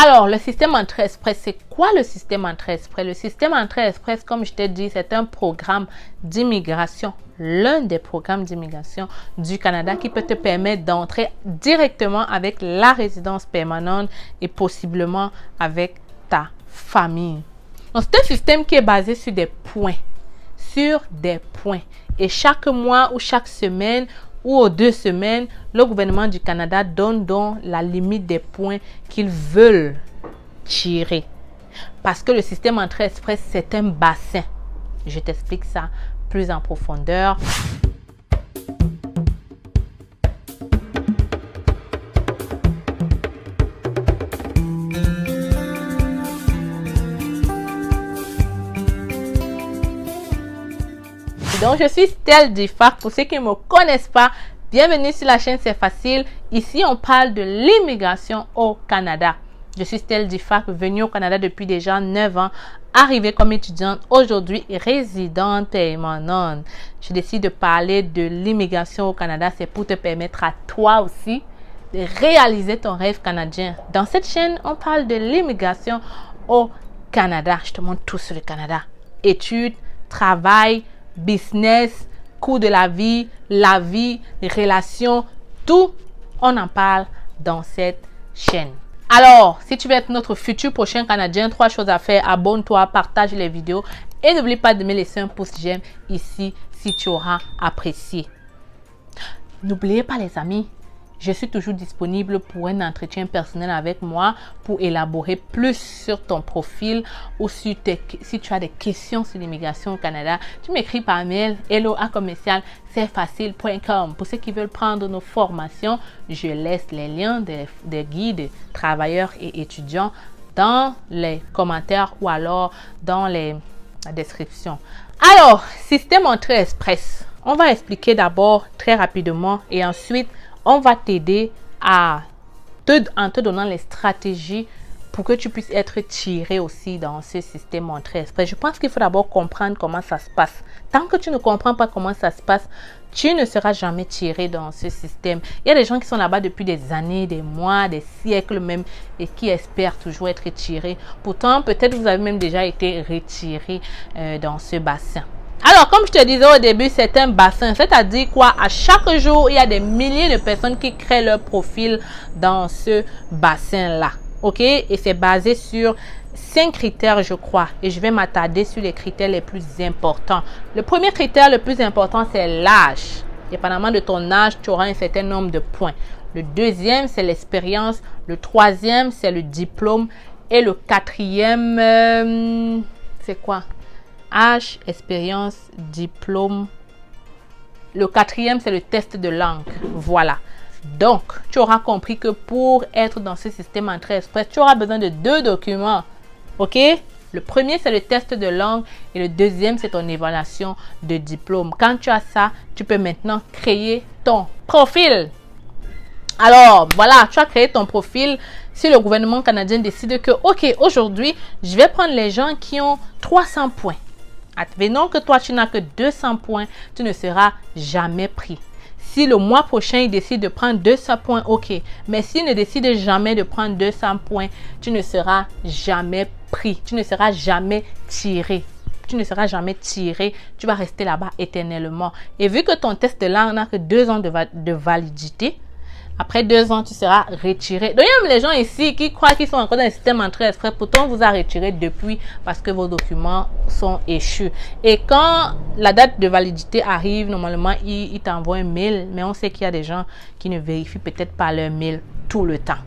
Alors, le système Entrée Express, c'est quoi le système Entrée Express? Le système Entrée Express, comme je t'ai dit, c'est un programme d'immigration, l'un des programmes d'immigration du Canada qui peut te permettre d'entrer directement avec la résidence permanente et possiblement avec ta famille. Donc, c'est un système qui est basé sur des points. Et chaque mois ou chaque semaine ou aux 2 semaines, le gouvernement du Canada donne donc la limite des points qu'ils veulent tirer. Parce que le système Entrée Express, c'est un bassin. Je t'explique ça plus en profondeur. Donc, je suis Stell Difac. Pour ceux qui ne me connaissent pas, bienvenue sur la chaîne C'est Facile. Ici, on parle de l'immigration au Canada. Je suis Stell Difac, venue au Canada depuis déjà 9 ans, arrivée comme étudiante, aujourd'hui résidente permanente. Je décide de parler de l'immigration au Canada. C'est pour te permettre à toi aussi de réaliser ton rêve canadien. Dans cette chaîne, on parle de l'immigration au Canada. Je te montre tout sur le Canada. Études, travail, business, coût de la vie, les relations, tout, on en parle dans cette chaîne. Alors, si tu veux être notre futur prochain Canadien, 3 choses à faire. Abonne-toi, partage les vidéos et n'oublie pas de me laisser un pouce j'aime ici si tu auras apprécié. N'oubliez pas les amis, je suis toujours disponible pour un entretien personnel avec moi pour élaborer plus sur ton profil ou si tu as des questions sur l'immigration au Canada, tu m'écris par mail hello@cetfacile.com. Pour ceux qui veulent prendre nos formations, je laisse les liens des guides travailleurs et étudiants dans les commentaires ou alors dans la description. Alors, système Entrée Express. On va expliquer d'abord très rapidement et ensuite on va t'aider en te donnant les stratégies pour que tu puisses être tiré aussi dans ce système Entrée Express. Je pense qu'il faut d'abord comprendre comment ça se passe. Tant que tu ne comprends pas comment ça se passe, tu ne seras jamais tiré dans ce système. Il y a des gens qui sont là-bas depuis des années, des mois, des siècles même et qui espèrent toujours être tirés. Pourtant, peut-être vous avez même déjà été retiré dans ce bassin. Alors, comme je te disais au début, c'est un bassin. C'est-à-dire quoi? À chaque jour, il y a des milliers de personnes qui créent leur profil dans ce bassin-là. OK? Et c'est basé sur 5 critères, je crois. Et je vais m'attarder sur les critères les plus importants. Le premier critère le plus important, c'est l'âge. Dépendamment de ton âge, tu auras un certain nombre de points. Le deuxième, c'est l'expérience. Le troisième, c'est le diplôme. Et le quatrième, c'est quoi? Âge, expérience, diplôme. Le quatrième, c'est le test de langue. Voilà. Donc, tu auras compris que pour être dans ce système Entrée Express, tu auras besoin de 2 documents. OK? Le premier, c'est le test de langue et le deuxième, c'est ton évaluation de diplôme. Quand tu as ça, tu peux maintenant créer ton profil. Alors, voilà, tu as créé ton profil. Si le gouvernement canadien décide que, OK, aujourd'hui, je vais prendre les gens qui ont 300 points. Advenons que toi, tu n'as que 200 points, tu ne seras jamais pris. Si le mois prochain, il décide de prendre 200 points, OK. Mais s'il ne décide jamais de prendre 200 points, tu ne seras jamais pris. Tu ne seras jamais tiré. Tu ne seras jamais tiré. Tu vas rester là-bas éternellement. Et vu que ton test de langue n'a que 2 ans de validité, après 2 ans, tu seras retiré. Donc, il y a les gens ici qui croient qu'ils sont encore dans le système Entrée Express. Pourtant, on vous a retiré depuis parce que vos documents sont échus. Et quand la date de validité arrive, normalement, ils t'envoient un mail. Mais on sait qu'il y a des gens qui ne vérifient peut-être pas leur mail tout le temps.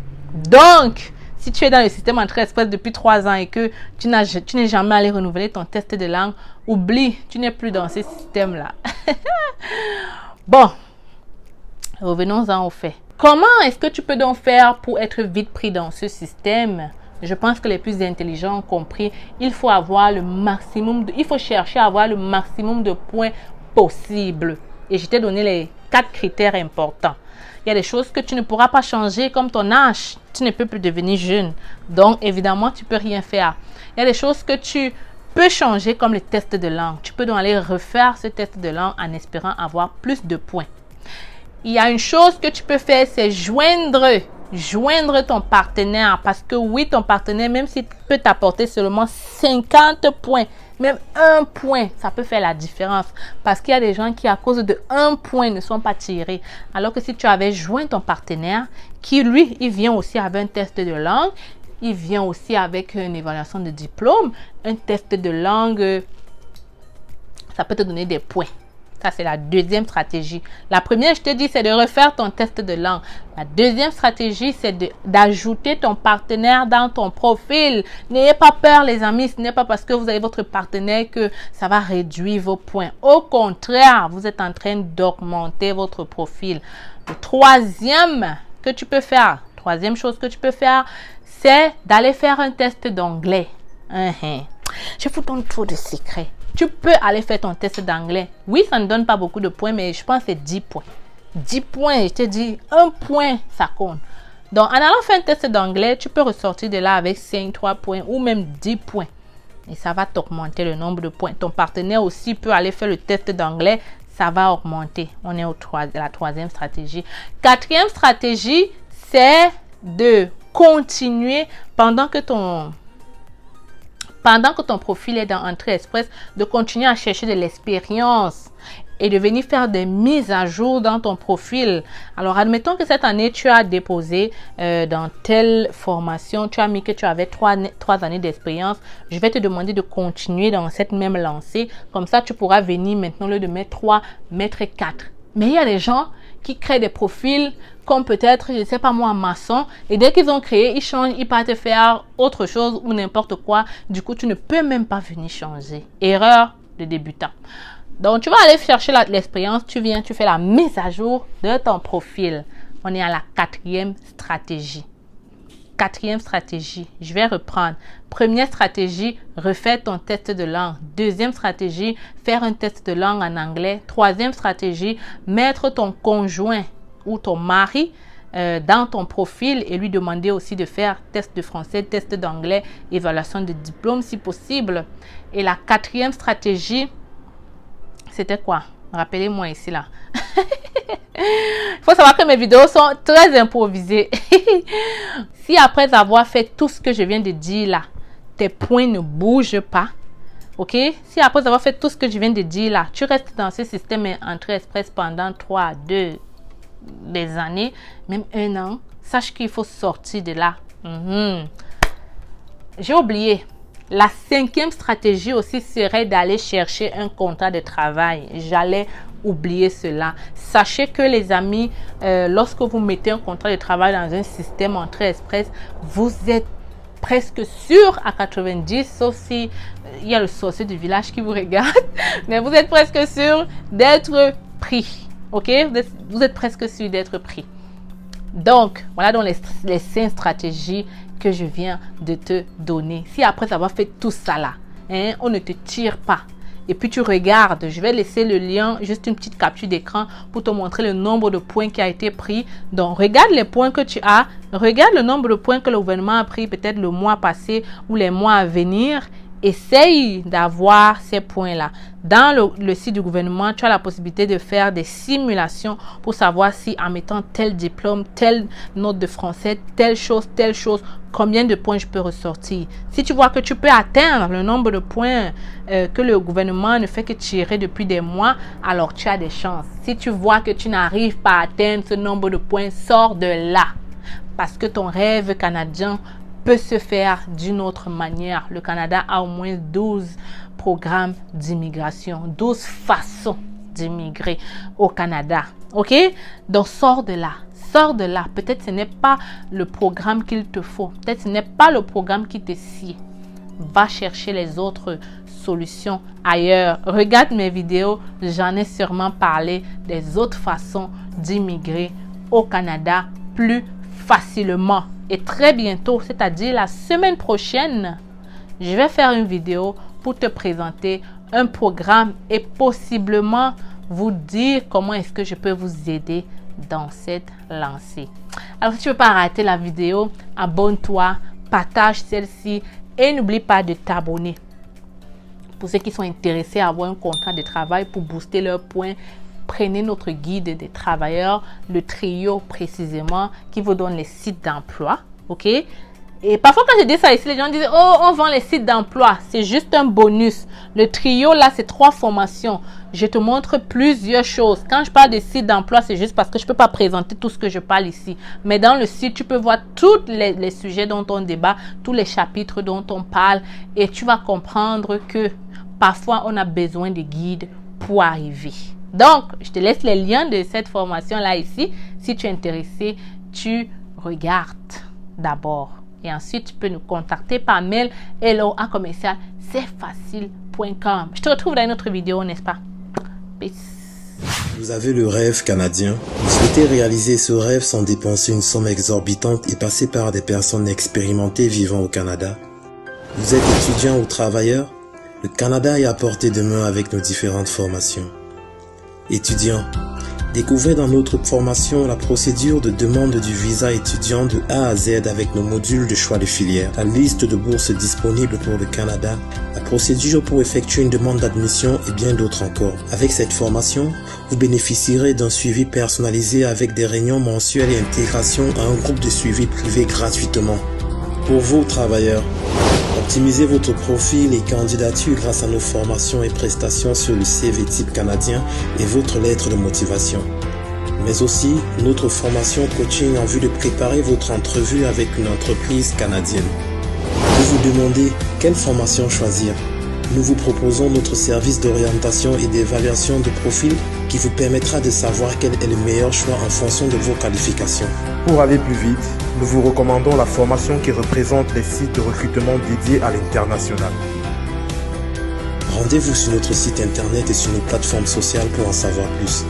Donc, si tu es dans le système Entrée Express depuis 3 ans et que tu n'es jamais allé renouveler ton test de langue, oublie, tu n'es plus dans ce système-là. Bon, revenons-en au fait. Comment est-ce que tu peux donc faire pour être vite pris dans ce système? Je pense que les plus intelligents ont compris. Il faut avoir le maximum, il faut chercher à avoir le maximum de points possible. Et je t'ai donné les 4 critères importants. Il y a des choses que tu ne pourras pas changer comme ton âge. Tu ne peux plus devenir jeune. Donc, évidemment, tu ne peux rien faire. Il y a des choses que tu peux changer comme le test de langue. Tu peux donc aller refaire ce test de langue en espérant avoir plus de points. Il y a une chose que tu peux faire, c'est joindre joindre ton partenaire, parce que oui, ton partenaire, même s'il peut t'apporter seulement 50 points, même un point, ça peut faire la différence. Parce qu'il y a des gens qui, à cause de un point, ne sont pas tirés. Alors que si tu avais joint ton partenaire, qui lui, il vient aussi avec un test de langue, il vient aussi avec une évaluation de diplôme, un test de langue, ça peut te donner des points. Ça, c'est la deuxième stratégie. La première, je te dis, c'est de refaire ton test de langue. La deuxième stratégie, c'est d'ajouter ton partenaire dans ton profil. N'ayez pas peur, les amis. Ce n'est pas parce que vous avez votre partenaire que ça va réduire vos points. Au contraire, vous êtes en train d'augmenter votre profil. Le troisième que tu peux faire, troisième chose que tu peux faire, c'est d'aller faire un test d'anglais. Je vous donne trop de secrets. Tu peux aller faire ton test d'anglais. Oui, ça ne donne pas beaucoup de points, mais je pense que c'est 10 points. 10 points, je te dis, un point, ça compte. Donc, en allant faire un test d'anglais, tu peux ressortir de là avec 5, 3 points ou même 10 points. Et ça va t'augmenter le nombre de points. Ton partenaire aussi peut aller faire le test d'anglais. Ça va augmenter. On est à la troisième stratégie. Quatrième stratégie, c'est de continuer pendant que ton profil est dans Entrée Express, de continuer à chercher de l'expérience et de venir faire des mises à jour dans ton profil. Alors, admettons que cette année, tu as déposé dans telle formation, tu as mis que tu avais 3 années d'expérience. Je vais te demander de continuer dans cette même lancée. Comme ça, tu pourras venir maintenant, au lieu de mettre 3, mettre 4. Mais il y a des gens qui créent des profils comme peut-être, je ne sais pas moi, maçon. Et dès qu'ils ont créé, ils changent, ils partent faire autre chose ou n'importe quoi. Du coup, tu ne peux même pas venir changer. Erreur de débutant. Donc, tu vas aller chercher l'expérience. Tu viens, tu fais la mise à jour de ton profil. On est à la quatrième stratégie. Quatrième stratégie, je vais reprendre. Première stratégie, refaire ton test de langue. Deuxième stratégie, faire un test de langue en anglais. Troisième stratégie, mettre ton conjoint ou ton mari dans ton profil et lui demander aussi de faire test de français, test d'anglais, évaluation de diplôme si possible. Et la quatrième stratégie, c'était quoi? Rappelez-moi ici là. Il faut savoir que mes vidéos sont très improvisées. Si après avoir fait tout ce que je viens de dire là, tes points ne bougent pas, ok? Si après avoir fait tout ce que je viens de dire là, tu restes dans ce système Entrée Express pendant 3, 2, des années, même 1 an, sache qu'il faut sortir de là. J'ai oublié. La 5e stratégie aussi serait d'aller chercher un contrat de travail. J'allais oublier cela. Sachez que les amis, lorsque vous mettez un contrat de travail dans un système Entrée Express, vous êtes presque sûr à 90, sauf si il y a le sorcier du village qui vous regarde, mais vous êtes presque sûr d'être pris. Ok? Vous êtes presque sûr d'être pris. Donc, voilà donc les 5 stratégies que je viens de te donner. Si après avoir fait tout ça là, on ne te tire pas, et puis tu regardes, je vais laisser le lien, juste une petite capture d'écran pour te montrer le nombre de points qui a été pris. Donc, regarde les points que tu as, regarde le nombre de points que le gouvernement a pris peut-être le mois passé ou les mois à venir. Essaye d'avoir ces points-là. Dans le site du gouvernement, tu as la possibilité de faire des simulations pour savoir si en mettant tel diplôme, telle note de français, telle chose, combien de points je peux ressortir. Si tu vois que tu peux atteindre le nombre de points que le gouvernement ne fait que tirer depuis des mois, alors tu as des chances. Si tu vois que tu n'arrives pas à atteindre ce nombre de points, sors de là. Parce que ton rêve canadien peut se faire d'une autre manière. Le Canada a au moins 12 programmes d'immigration, 12 façons d'immigrer au Canada. Ok? Donc, sors de là. Sors de là. Peut-être ce n'est pas le programme qu'il te faut. Peut-être ce n'est pas le programme qui te sied. Va chercher les autres solutions ailleurs. Regarde mes vidéos. J'en ai sûrement parlé des autres façons d'immigrer au Canada plus facilement. Et très bientôt, c'est-à-dire la semaine prochaine, je vais faire une vidéo pour te présenter un programme et possiblement vous dire comment est-ce que je peux vous aider dans cette lancée. Alors, si tu ne veux pas rater la vidéo, abonne-toi, partage celle-ci et n'oublie pas de t'abonner. Pour ceux qui sont intéressés à avoir un contrat de travail pour booster leurs points, prenez notre guide des travailleurs, le trio précisément, qui vous donne les sites d'emploi. OK? Et parfois, quand je dis ça ici, les gens disent « Oh, on vend les sites d'emploi. » C'est juste un bonus. Le trio, là, c'est 3 formations. Je te montre plusieurs choses. Quand je parle de sites d'emploi, c'est juste parce que je ne peux pas présenter tout ce que je parle ici. Mais dans le site, tu peux voir tous les sujets dont on débat, tous les chapitres dont on parle. Et tu vas comprendre que parfois, on a besoin de guides pour arriver. Donc, je te laisse les liens de cette formation-là ici. Si tu es intéressé, tu regardes d'abord. Et ensuite, tu peux nous contacter par mail hello@cfacile.com. Je te retrouve dans une autre vidéo, n'est-ce pas? Peace. Vous avez le rêve canadien. Vous souhaitez réaliser ce rêve sans dépenser une somme exorbitante et passer par des personnes expérimentées vivant au Canada. Vous êtes étudiant ou travailleur? Le Canada est à portée de main avec nos différentes formations. Étudiant. Découvrez dans notre formation la procédure de demande du visa étudiant de A à Z avec nos modules de choix de filière, la liste de bourses disponibles pour le Canada, la procédure pour effectuer une demande d'admission et bien d'autres encore. Avec cette formation, vous bénéficierez d'un suivi personnalisé avec des réunions mensuelles et intégration à un groupe de suivi privé gratuitement. Pour vous, travailleurs, optimisez votre profil et candidature grâce à nos formations et prestations sur le CV type canadien et votre lettre de motivation. Mais aussi, notre formation coaching en vue de préparer votre entrevue avec une entreprise canadienne. Vous vous demandez quelle formation choisir? Nous vous proposons notre service d'orientation et d'évaluation de profil qui vous permettra de savoir quel est le meilleur choix en fonction de vos qualifications. Pour aller plus vite, nous vous recommandons la formation qui représente les sites de recrutement dédiés à l'international. Rendez-vous sur notre site internet et sur nos plateformes sociales pour en savoir plus.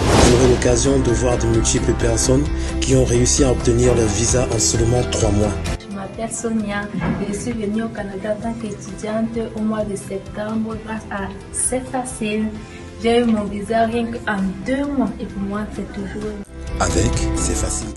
Vous aurez l'occasion de voir de multiples personnes qui ont réussi à obtenir leur visa en seulement 3 mois. Je m'appelle Sonia et je suis venue au Canada en tant qu'étudiante au mois de septembre grâce à C'est Facile. J'ai eu mon visa rien qu'en 2 mois et pour moi c'est toujours... Avec C'est Facile.